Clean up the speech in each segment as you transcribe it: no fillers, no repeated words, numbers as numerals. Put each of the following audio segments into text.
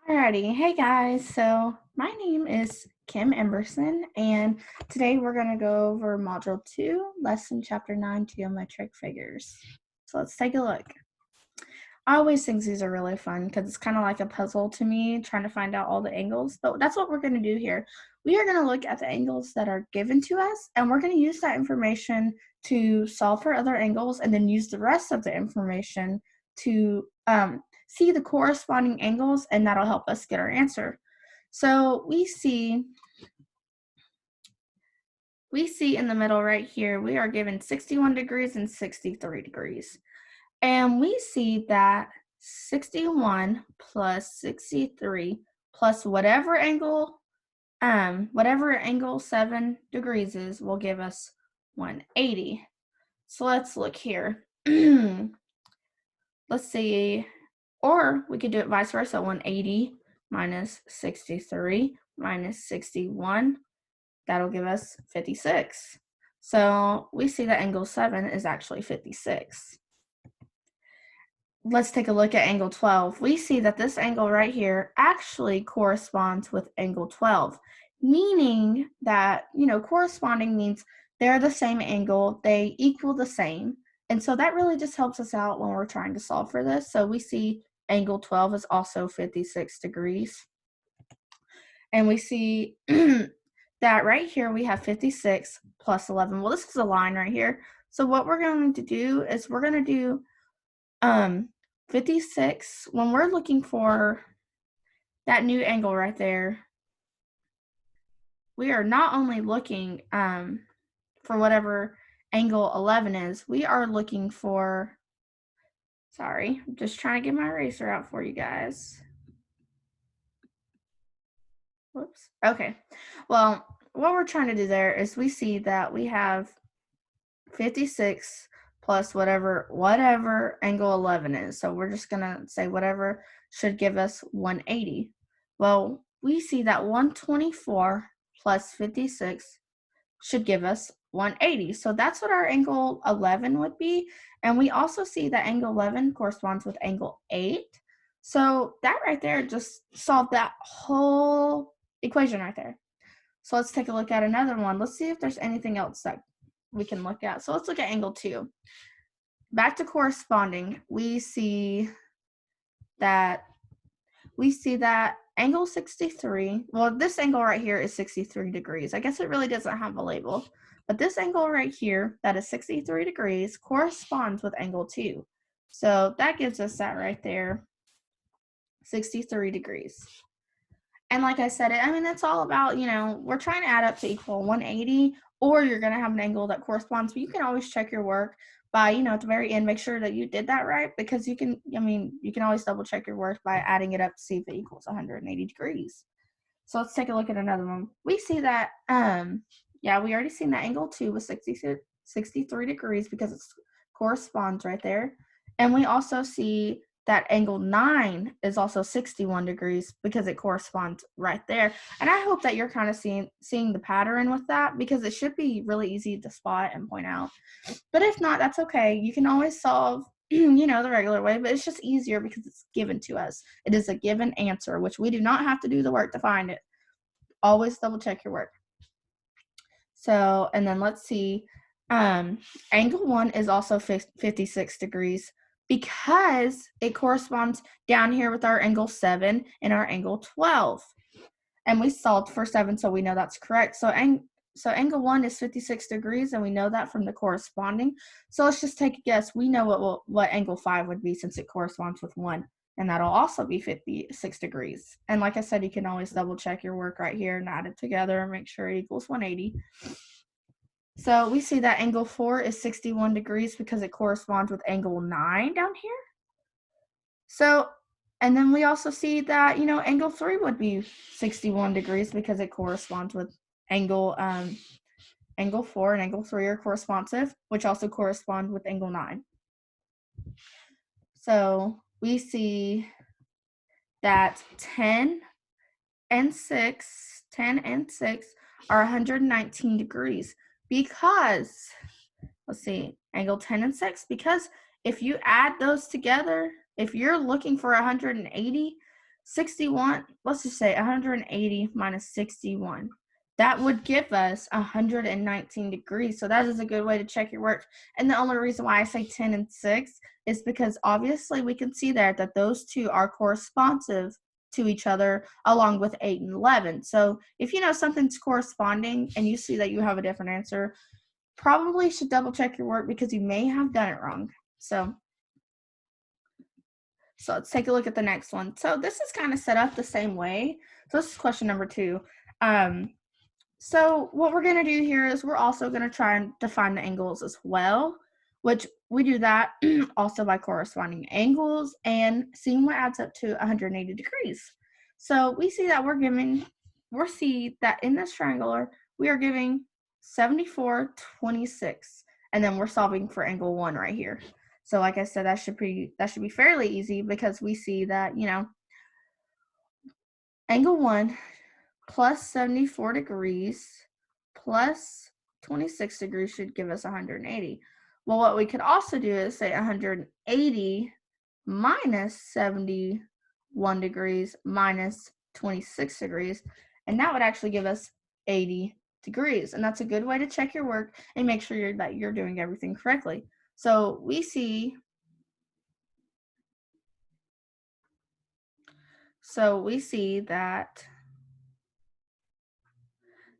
Alrighty, hey guys. So my name is Kim Emerson, and today we're going to go over Module 2, Lesson Chapter 9, Geometric Figures. So let's take a look. I always think these are really fun because it's kind of like a puzzle to me, trying to find out all the angles. But that's what we're going to do here. We are going to look at the angles that are given to us, and we're going to use that information to solve for other angles, and then use the rest of the information to see the corresponding angles, and that'll help us get our answer. So we see in the middle right here, we are given 61 degrees and 63 degrees. And we see that 61 plus 63 plus whatever angle 7 degrees is will give us 180. So let's look here. Let's see, or we could do it vice versa. 180 minus 63 minus 61, that'll give us 56. So we see that angle 7 is actually 56. Let's take a look at angle 12. We see that this angle right here actually corresponds with angle 12, meaning that, corresponding means they're the same angle, they equal the same. And so that really just helps us out when we're trying to solve for this. So we see angle 12 is also 56 degrees. And we see that right here we have 56 plus 11. Well, this is a line right here. So what we're going to do is we're going to do 56, when we're looking for that new angle right there, we are not only looking for whatever angle 11 is, we are looking for, sorry, I'm just trying to get my eraser out for you guys. Whoops. Okay. Well, what we're trying to do there is we see that we have 56 plus whatever angle 11 is. So we're just going to say whatever should give us 180. Well, we see that 124 plus 56 should give us 180. So that's what our angle 11 would be. And we also see that angle 11 corresponds with angle 8. So that right there just solved that whole equation right there. So let's take a look at another one. Let's see if there's anything else that we can look at. So let's look at angle 2. Back to corresponding, we see that angle 63, well, this angle right here is 63 degrees. I guess it really doesn't have a label, but this angle right here that is 63 degrees corresponds with angle 2. So that gives us that right there, 63 degrees. And like I said, it's all about, we're trying to add up to equal 180, or you're going to have an angle that corresponds. But you can always check your work by, at the very end, make sure that you did that right, because you can always double check your work by adding it up to see if it equals 180 degrees. So let's take a look at another one. We see that, we already seen that angle 2 was 63 degrees because it corresponds right there. And we also see that angle 9 is also 61 degrees because it corresponds right there. And I hope that you're kind of seeing the pattern with that, because it should be really easy to spot and point out. But if not, that's okay. You can always solve, the regular way, but it's just easier because it's given to us. It is a given answer, which we do not have to do the work to find it. Always double check your work. So, and then let's see, angle 1 is also 56 degrees because it corresponds down here with our angle 7 and our angle 12. And we solved for 7, so we know that's correct. So angle 1 is 56 degrees, and we know that from the corresponding. So let's just take a guess. We know what angle 5 would be since it corresponds with 1, and that'll also be 56 degrees. And like I said, you can always double check your work right here and add it together and make sure it equals 180. So we see that angle 4 is 61 degrees because it corresponds with angle 9 down here. So, and then we also see that, angle 3 would be 61 degrees because it corresponds with angle 4 and angle 3 are corresponsive, which also correspond with angle 9. So we see that 10 and 6 are 119 degrees because, let's see, angle 10 and 6, because if you add those together, if you're looking for 180, 61, let's just say 180 minus 61. That would give us 119 degrees. So that is a good way to check your work. And the only reason why I say 10 and 6 is because obviously we can see there that those two are corresponsive to each other along with 8 and 11. So if you know something's corresponding and you see that you have a different answer, probably should double check your work because you may have done it wrong. So let's take a look at the next one. So this is kind of set up the same way. So this is question number 2. So what we're going to do here is we're also going to try and define the angles as well, which we do that also by corresponding angles and seeing what adds up to 180 degrees. So we see that in this triangular, we are giving 74, 26, and then we're solving for angle 1 right here. So like I said, that should be fairly easy because we see that, angle 1 plus 74 degrees plus 26 degrees should give us 180. Well, what we could also do is say 180 minus 71 degrees minus 26 degrees, and that would actually give us 80 degrees. And that's a good way to check your work and make sure that you're doing everything correctly. So we see that,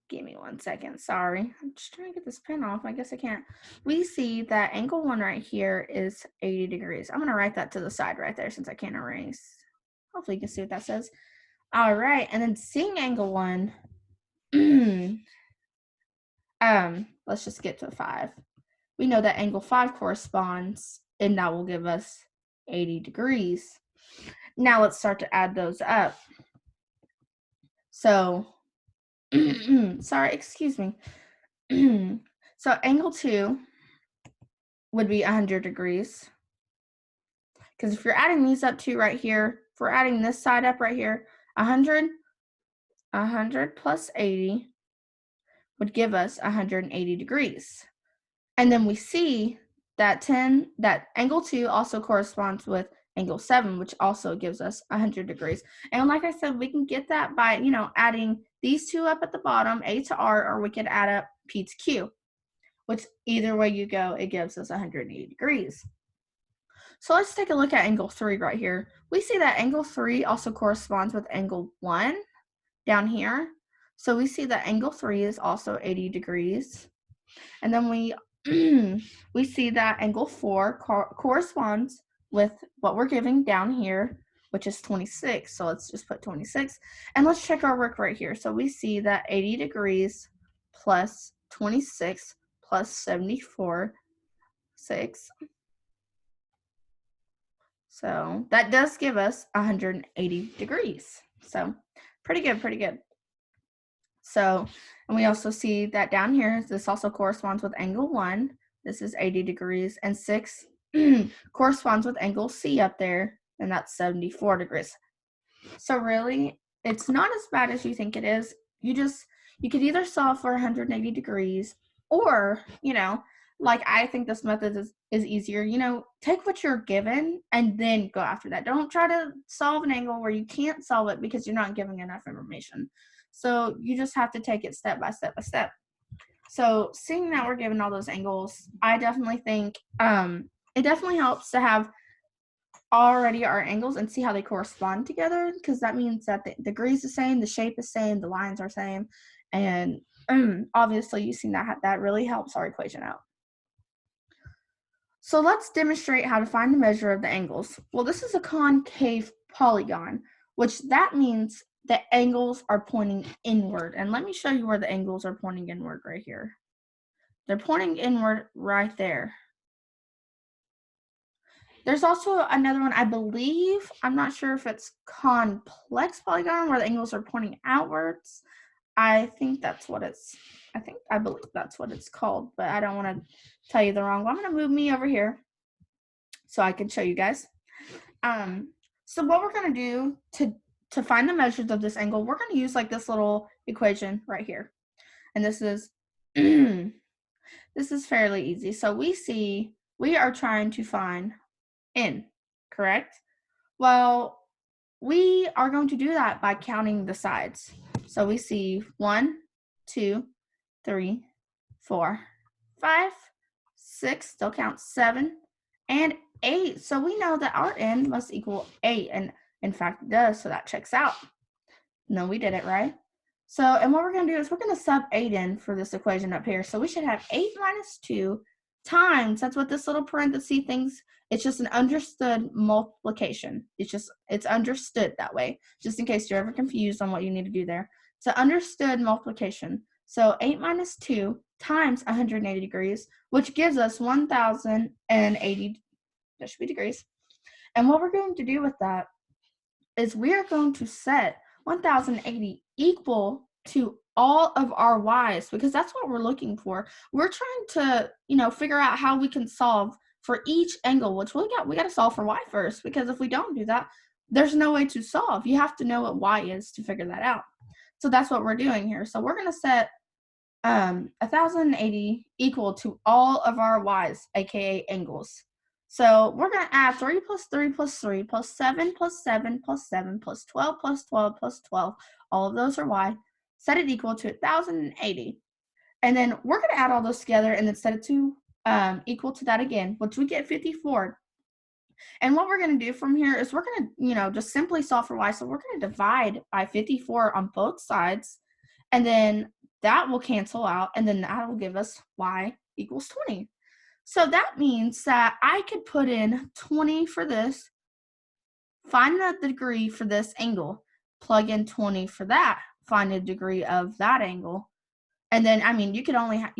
give me 1 second, sorry. I'm just trying to get this pen off. I guess I can't. We see that angle 1 right here is 80 degrees. I'm going to write that to the side right there since I can't erase. Hopefully you can see what that says. All right, and then seeing angle 1, let's just get to 5. We know that angle 5 corresponds, and that will give us 80 degrees. Now let's start to add those up. So, sorry, excuse me. So angle 2 would be 100 degrees. Because if you're adding these up to right here, if we're adding this side up right here, 100 plus 80 would give us 180 degrees. And then we see that angle 2 also corresponds with angle 7, which also gives us 100 degrees. And like I said, we can get that by, adding these two up at the bottom, A to R, or we could add up P to Q, which either way you go, it gives us 180 degrees. So let's take a look at angle 3 right here. We see that angle 3 also corresponds with angle 1 down here. So we see that angle 3 is also 80 degrees. And then we see that angle 4 corresponds with what we're giving down here, which is 26. So let's just put 26. And let's check our work right here. So we see that 80 degrees plus 26 plus 74, 6. So that does give us 180 degrees. So pretty good. So, and we also see that down here, this also corresponds with angle 1. This is 80 degrees, and 6 corresponds with angle C up there, and that's 74 degrees. So really, it's not as bad as you think it is. You could either solve for 180 degrees, or, like I think this method is easier. Take what you're given and then go after that. Don't try to solve an angle where you can't solve it because you're not giving enough information. So you just have to take it step by step by step. So seeing that we're given all those angles, I definitely think it definitely helps to have already our angles and see how they correspond together, because that means that the degree is the same, the shape is the same, the lines are same, and obviously using that really helps our equation out. So let's demonstrate how to find the measure of the angles. Well, this is a concave polygon, which that means the angles are pointing inward. And let me show you where the angles are pointing inward right here. They're pointing inward right there. There's also another one, I believe, I'm not sure if it's complex polygon where the angles are pointing outwards. I believe that's what it's called, but I don't want to tell you the wrong one. I'm going to move me over here so I can show you guys. So what we're going to do to find the measures of this angle, we're going to use like this little equation right here. And this is this is fairly easy. So we are trying to find n, correct? Well, we are going to do that by counting the sides. So we see 1, 2, 3, 4, 5, 6, still count 7, and 8. So we know that our n must equal 8, and in fact it does, so that checks out. No, we did it right. So, and what we're going to do is we're going to sub 8 in for this equation up here. So we should have 8 minus 2 times, that's what this little parenthesis thinks, it's just an understood multiplication. It's understood that way, just in case you're ever confused on what you need to do there. So understood multiplication. So 8 minus 2 times 180 degrees, which gives us 1,080, that should be degrees. And what we're going to do with that is we are going to set 1,080 equal to all of our y's, because that's what we're looking for. We're trying to, figure out how we can solve for each angle, which we got to solve for y first, because if we don't do that, there's no way to solve. You have to know what y is to figure that out. So that's what we're doing here. So we're going to set 1,080 equal to all of our y's, aka angles. So we're going to add 3 plus 3 plus 3 plus 7 plus 7 plus 7 plus 12 plus 12 plus 12. All of those are y. Set it equal to 1,080. And then we're going to add all those together and then set it to equal to that again, which we get 54. And what we're going to do from here is we're going to, just simply solve for y. So we're going to divide by 54 on both sides. And then that will cancel out. And then that will give us y equals 20. So that means that I could put in 20 for this, find the degree for this angle, plug in 20 for that, find the degree of that angle. And then, you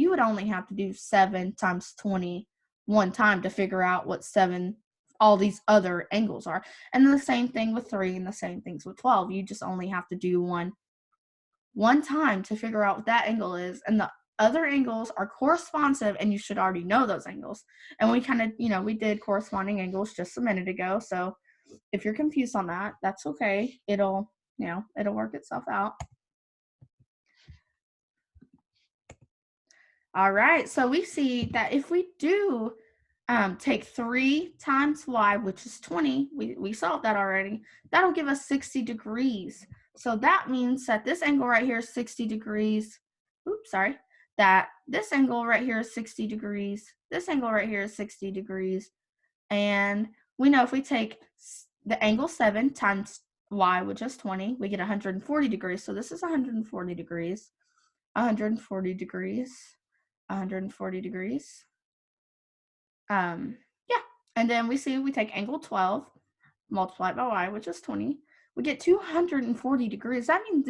would only have to do 7 times 20 one time to figure out what all these other angles are. And then the same thing with 3 and the same things with 12. You just only have to do one time to figure out what that angle is. And the other angles are corresponsive, and you should already know those angles. And we kind of, we did corresponding angles just a minute ago. So if you're confused on that, that's okay. It'll work itself out. All right, so we see that if we do take 3 times y, which is 20, we solved that already, that'll give us 60 degrees. So that means that this angle right here is 60 degrees. That this angle right here is 60 degrees. This angle right here is 60 degrees. And we know if we take the angle 7 times y, which is 20, we get 140 degrees. So this is 140 degrees, 140 degrees, 140 degrees. And then we take angle 12 multiplied by y, which is 20. We get 240 degrees. That means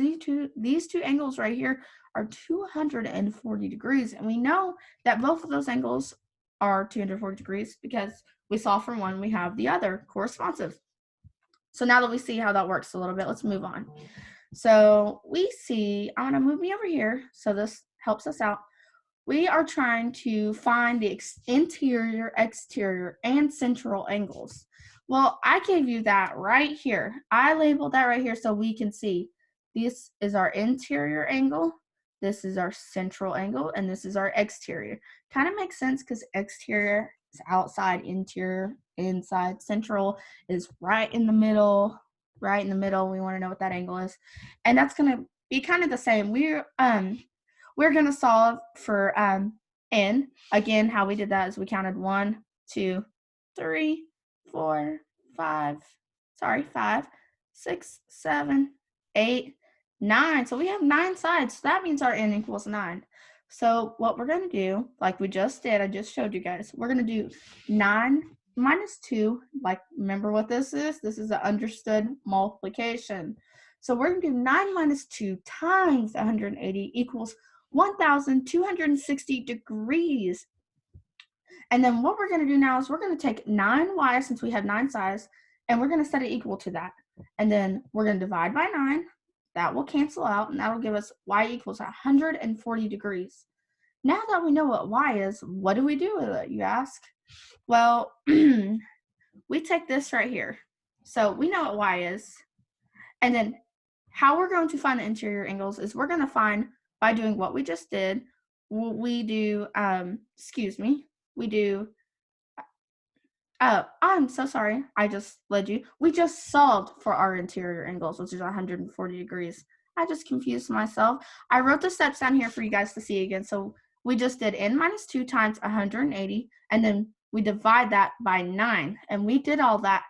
these two angles right here are 240 degrees. And we know that both of those angles are 240 degrees because we saw from one, we have the other corresponsive. So now that we see how that works a little bit, let's move on. So we see, I'm going to move me over here so this helps us out. We are trying to find the interior, exterior, and central angles. Well, I gave you that right here. I labeled that right here so we can see this is our interior angle, this is our central angle, and this is our exterior. Kind of makes sense because exterior is outside, interior, inside, central is right in the middle. Right in the middle, we want to know what that angle is. And that's going to be kind of the same. We're going to solve for n. Again, how we did that is we counted 1, 2, 3, 4, 5, 6, 7, 8, 9. So we have 9 sides. So that means our n equals 9. So what we're going to do, like we just did, I just showed you guys, we're going to do 9 minus 2. Like, remember what this is? This is an understood multiplication. So we're going to do 9 minus 2 times 180 equals 1,260 degrees. And then what we're going to do now is we're going to take 9y, since we have 9 sides, and we're going to set it equal to that. And then we're going to divide by 9. That will cancel out, and that will give us y equals 140 degrees. Now that we know what y is, what do we do with it, you ask? Well, we take this right here. So we know what y is. And then how we're going to find the interior angles is we're going to find by doing what we just did. We do Oh, I'm so sorry. I just led you. We just solved for our interior angles, which is 140 degrees. I just confused myself. I wrote the steps down here for you guys to see again. So we just did n minus 2 times 180, and then we divide that by 9. And we did all that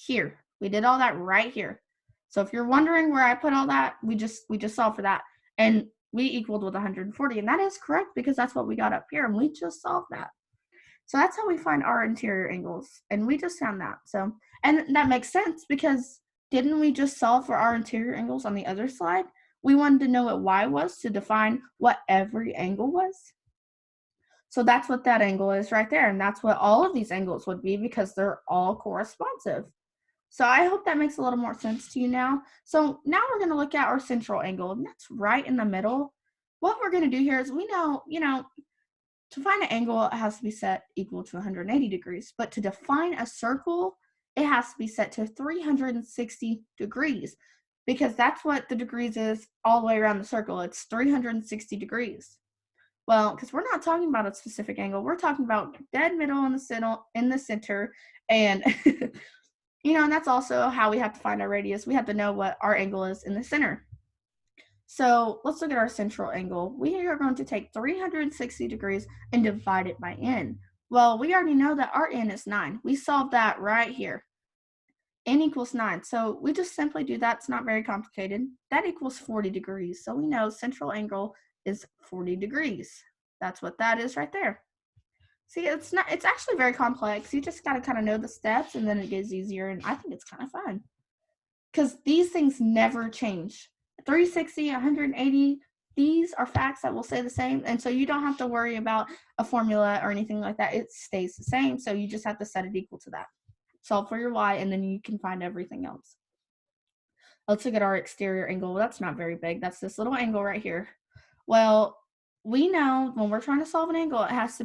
here. We did all that right here. So if you're wondering where I put all that, we just solved for that. And we equaled with 140. And that is correct because that's what we got up here. And we just solved that. So that's how we find our interior angles. And we just found that. So, and that makes sense because didn't we just solve for our interior angles on the other slide? We wanted to know what y was to define what every angle was. So that's what that angle is right there. And that's what all of these angles would be because they're all corresponsive. So I hope that makes a little more sense to you now. So now we're going to look at our central angle, and that's right in the middle. What we're going to do here is we know, to find an angle, it has to be set equal to 180 degrees. But to define a circle, it has to be set to 360 degrees because that's what the degrees is all the way around the circle. It's 360 degrees. Well, because we're not talking about a specific angle. We're talking about dead middle in the center. And, and that's also how we have to find our radius. We have to know what our angle is in the center. So let's look at our central angle. We are going to take 360 degrees and divide it by n. Well, we already know that our n is 9. We solved that right here. N equals 9. So we just simply do that. It's not very complicated. That equals 40 degrees. So we know central angle is 40 degrees. That's what that is right there. See, it's actually very complex. You just got to kind of know the steps and then it gets easier. And I think it's kind of fun because these things never change. 360, 180, these are facts that will stay the same. And so you don't have to worry about a formula or anything like that. It stays the same. So you just have to set it equal to that. Solve for your y, and then you can find everything else. Let's look at our exterior angle. Well, that's not very big. That's this little angle right here. Well, we know when we're trying to solve an angle, it has to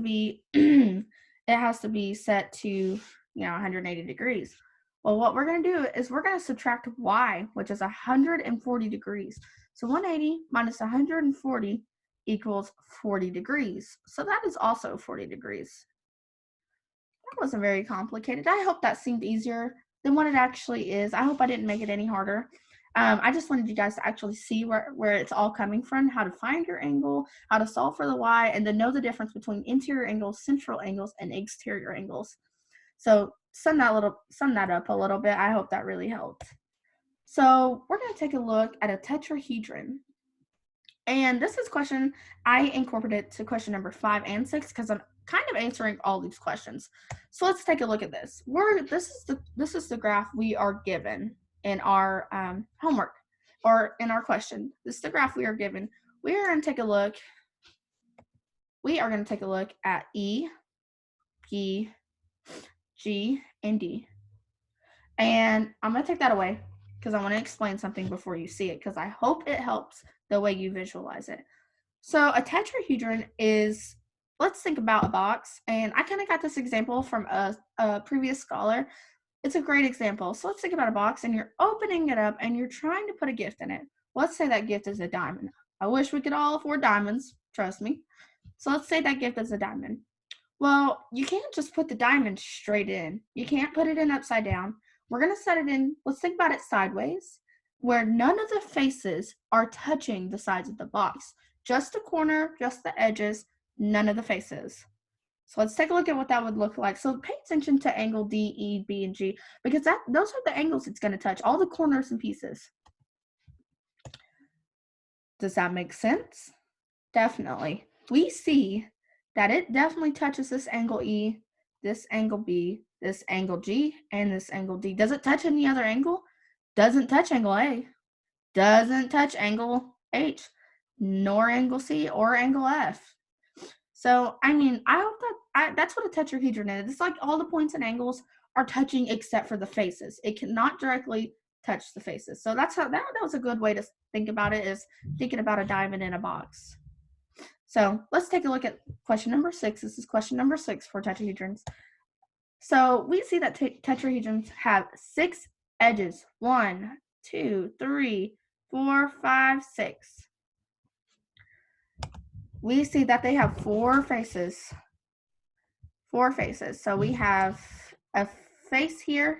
be set to 180 degrees. Well, what we're going to do is we're going to subtract y, which is 140 degrees. So 180 minus 140 equals 40 degrees. So that is also 40 degrees. That wasn't very complicated. I hope that seemed easier than what it actually is. I hope I didn't make it any harder. I just wanted you guys to actually see where it's all coming from, how to find your angle, how to solve for the y, and then know the difference between interior angles, central angles, and exterior angles. So sum that up a little bit. I hope that really helped. So we're going to take a look at a tetrahedron. And this is question, I incorporated to question number 5 and 6 because I'm kind of answering all these questions. So let's take a look at this. This is the graph we are given in our homework or in our question. This is the graph we are given. We are going to take a look at E, P, G, and D. And I'm going to take that away because I want to explain something before you see it because I hope it helps the way you visualize it. So a tetrahedron is, let's think about a box. And I kind of got this example from a previous scholar. It's a great example. So let's think about a box and you're opening it up and you're trying to put a gift in it. Let's say that gift is a diamond. I wish we could all afford diamonds, trust me. So let's say that gift is a diamond. Well, you can't just put the diamond straight in. You can't put it in upside down. We're going to set it in, let's think about it sideways, where none of the faces are touching the sides of the box. Just the corner, just the edges, none of the faces. So let's take a look at what that would look like. So pay attention to angle D, E, B, and G, because those are the angles it's going to touch, all the corners and pieces. Does that make sense? Definitely. We see that it definitely touches this angle E, this angle B, this angle G, and this angle D. Does it touch any other angle? Doesn't touch angle A. Doesn't touch angle H, nor angle C or angle F. So, I mean, I hope that's what a tetrahedron is. It's like all the points and angles are touching except for the faces. It cannot directly touch the faces. So that's how that was a good way to think about it, is thinking about a diamond in a box. So let's take a look at question number 6. This is question number 6 for tetrahedrons. So we see that tetrahedrons have 6 edges. 1, 2, 3, 4, 5, 6. We see that they have 4 faces. 4 faces. So we have a face here,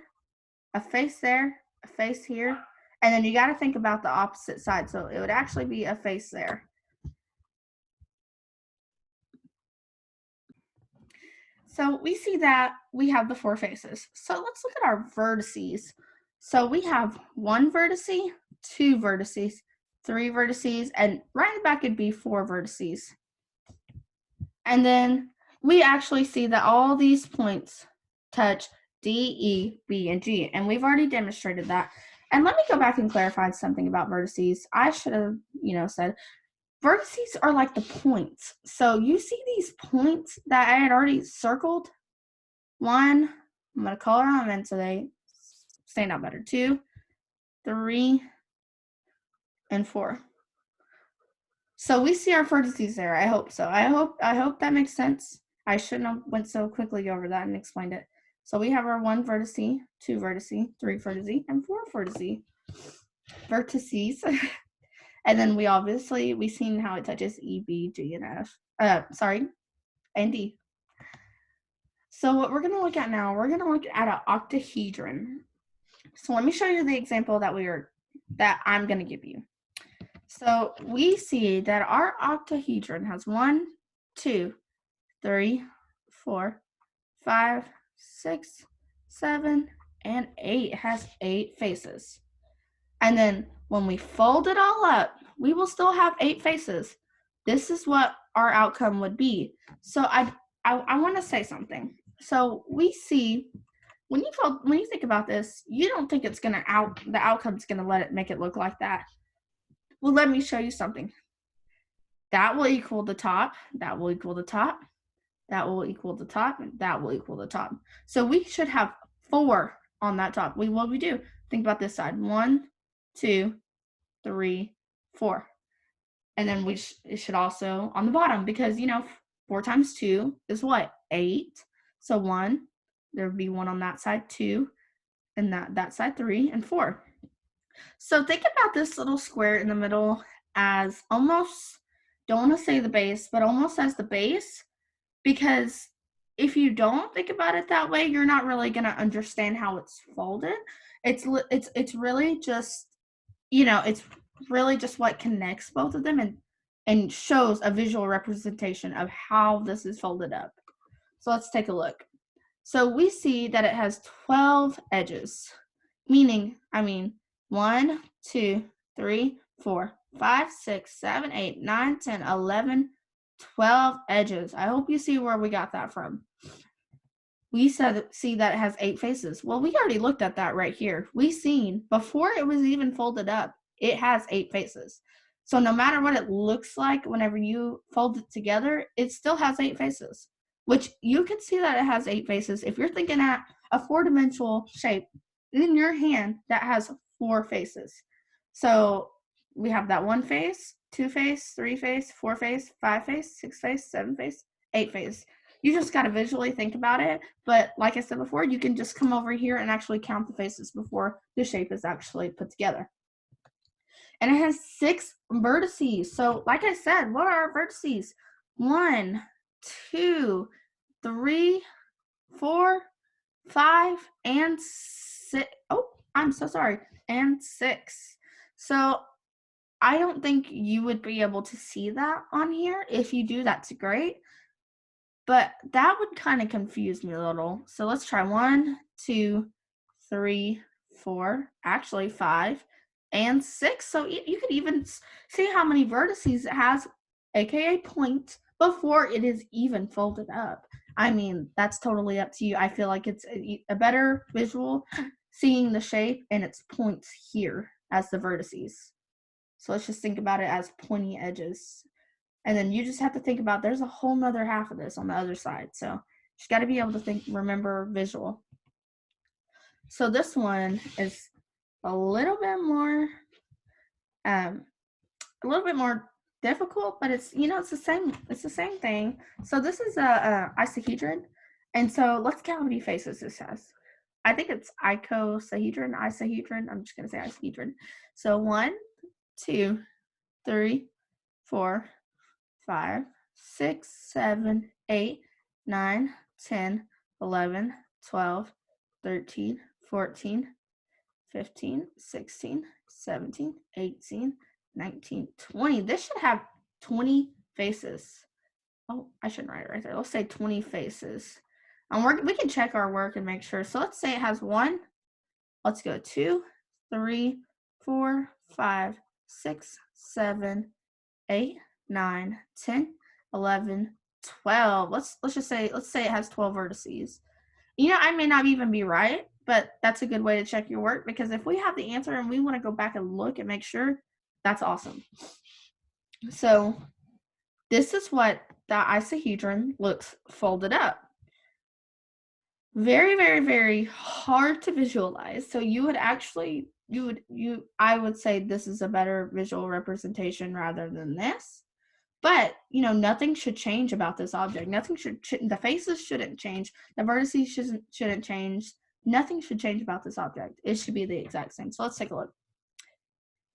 a face there, a face here, and then you got to think about the opposite side. So it would actually be a face there. So we see that we have the 4 faces. So let's look at our vertices. So we have 1 vertice, 2 vertices, 3 vertices, and right in the back it'd be 4 vertices. And then we actually see that all these points touch D, E, B, and G, and we've already demonstrated that. And let me go back and clarify something about vertices. I should have, said vertices are like the points. So you see these points that I had already circled? 1, I'm going to color them in so they stand out better. 2, 3, and 4. So we see our vertices there. I hope so. I hope that makes sense. I shouldn't have went so quickly over that and explained it. So we have our 1 vertice, 2 vertice, 3 vertice, and 4 vertices. And then we've seen how it touches E, B, G, and F. And D. So what we're going to look at now, we're going to look at an octahedron. So let me show you the example that I'm going to give you. So we see that our octahedron has 1, 2, 3, 4, 5, 6, 7, and 8. It has 8 faces. And then when we fold it all up, we will still have 8 faces. This is what our outcome would be. So I want to say something. So we see when you think about this, you don't think it's gonna the outcome's gonna make it look like that. Well, let me show you something. That will equal the top. That will equal the top. That will equal the top. And that will equal the top. So we should have 4 on that top. What we do? Think about this side. 1, 2, 3, 4. And then it should also on the bottom because 4 times 2 is what? 8. So 1, there would be 1 on that side, 2, and that side 3, and 4. So think about this little square in the middle as almost, don't want to say the base, but almost as the base, because if you don't think about it that way, you're not really going to understand how it's folded. It's really just, it's really just what connects both of them and shows a visual representation of how this is folded up. So let's take a look. So we see that it has 12 edges, meaning, 1, 2, 3, 4, 5, 6, 7, 8, 9, 10, 11, 12 edges. I hope you see where we got that from. We see that it has 8 faces. Well, we already looked at that right here. We seen before it was even folded up, it has 8 faces. So no matter what it looks like whenever you fold it together, it still has 8 faces, which you can see that it has 8 faces. If you're thinking at a 4-dimensional shape in your hand that has 4 faces. So we have that 1 face, 2 face, 3 face, 4 face, 5 face, 6 face, 7 face, 8 face. You just got to visually think about it. But like I said before, you can just come over here and actually count the faces before the shape is actually put together. And it has 6 vertices. So like I said, what are our vertices? 1, 2, 3, 4, 5, and 6. Oh, I'm so sorry. And 6. So I don't think you would be able to see that on here. If you do, that's great. But that would kind of confuse me a little. So let's try 1, 2, 3, 4, actually 5, and 6. So you could even see how many vertices it has, aka points, before it is even folded up. That's totally up to you. I feel like it's a better visual seeing the shape and its points here as the vertices. So let's just think about it as pointy edges. And then you just have to think about there's a whole nother half of this on the other side. So you just got to be able to remember visual. So this one is a little bit more difficult, but it's it's the same thing. So this is a icosahedron, and so let's count how many faces this has. I think it's icosahedron. I'm just gonna say icosahedron. So 1, 2, 3, 4, 5, 6, 7, 8, 9, 10, 11, 12, 13, 14, 15, 16, 17, 18, 19, 20. This should have 20 faces. Oh, I shouldn't write it right there. Let's say 20 faces. We can check our work and make sure. So let's say it has 1. Let's go 2, 3, 4, 5, 6, 7, 8, 9, 10, 11, 12. Let's say it has 12 vertices. You know, I may not even be right, but that's a good way to check your work, because if we have the answer and we want to go back and look and make sure, that's awesome. So this is what the isohedron looks folded up. Very, very, very hard to visualize. So you would actually, I would say this is a better visual representation rather than this. But, you know, nothing should change about this object. Nothing the faces shouldn't change. The vertices shouldn't change. Nothing should change about this object. It should be the exact same. So let's take a look.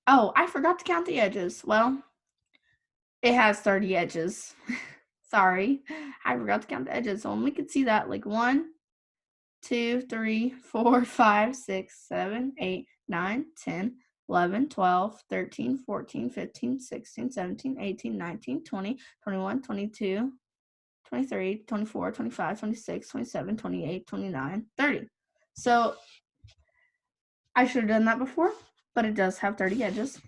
Oh, I forgot to count the edges. Well, it has 30 edges. Sorry, I forgot to count the edges. So we could see that, like 1, 2, 3, 4, 5, 6, 7, 8, 9, 10, 11, 12, 13, 14, 15, 16, 17, 18, 19, 20, 21, 22, 23, 24, 25, 26, 27, 28, 29, 30. So I should have done that before, but it does have 30 edges.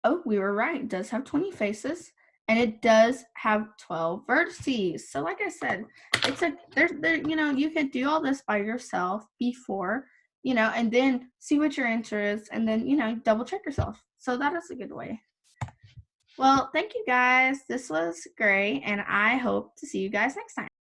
Oh, we were right. It does have 20 faces, and it does have 12 vertices. So like I said, it's you know, you could do all this by yourself before, you know, and then see what your answer is, and then, you know, double check yourself. So that is a good way. Well, thank you guys. This was great, and I hope to see you guys next time.